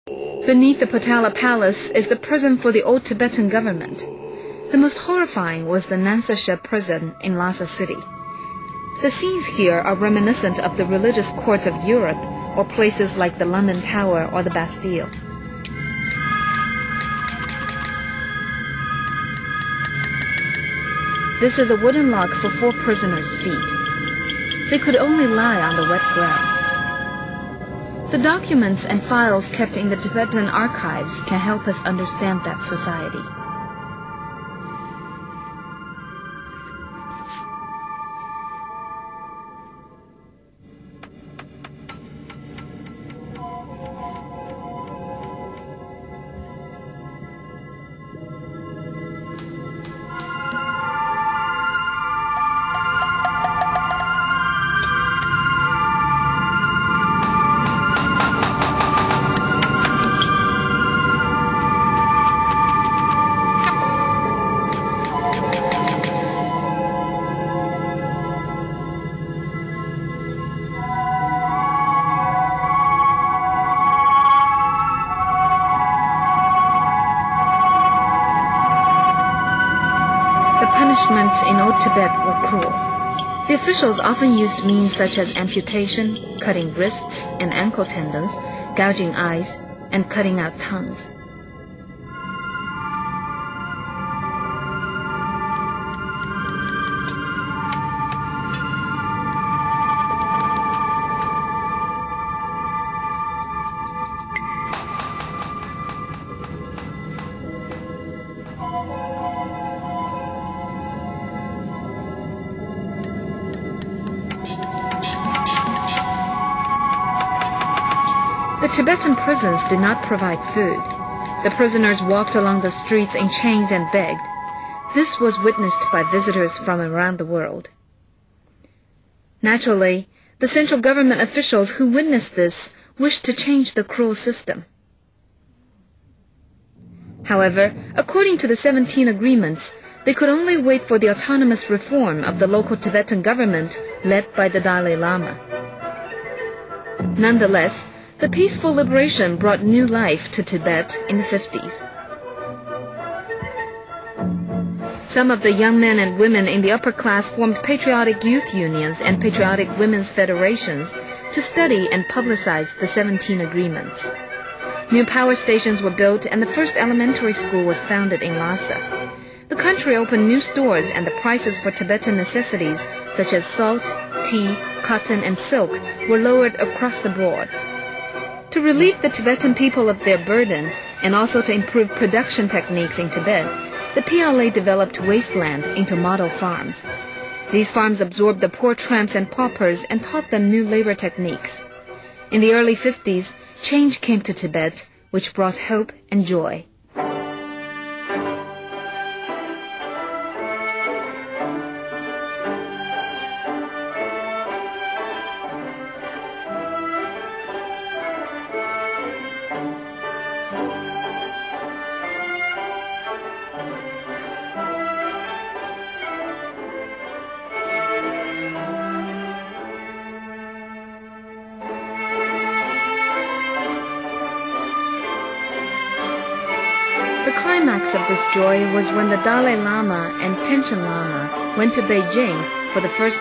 Beneath the Potala Palace is the prison for the old Tibetan government. The most horrifying was the Nansasha prison in Lhasa city. The scenes here are reminiscent of the religious courts of Europe or places like the London Tower or the Bastille. This is a wooden log for 4 prisoners' feet. They could only lie on the wet ground. The documents and files kept in the Tibetan archives can help us understand that society. Punishments in old Tibet were cruel. The officials often used means such as amputation, cutting wrists and ankle tendons, gouging eyes, and cutting out tongues. The Tibetan prisons did not provide food. The prisoners walked along the streets in chains and begged. This was witnessed by visitors from around the world. Naturally, the central government officials who witnessed this wished to change the cruel system. However, according to the 17 agreements, they could only wait for the autonomous reform of the local Tibetan government led by the Dalai Lama. Nonetheless, the peaceful liberation brought new life to Tibet in the 50s. Some of the young men and women in the upper class formed patriotic youth unions and patriotic women's federations to study and publicize the 17 agreements. New power stations were built and the first elementary school was founded in Lhasa. The country opened new stores and the prices for Tibetan necessities such as salt, tea, cotton, and silk were lowered across the board. To relieve the Tibetan people of their burden and also to improve production techniques in Tibet, the PLA developed wasteland into model farms. These farms absorbed the poor tramps and paupers and taught them new labor techniques. In the early 50s, change came to Tibet, which brought hope and joy. The climax of this joy was when the Dalai Lama and Panchen Lama went to Beijing for the first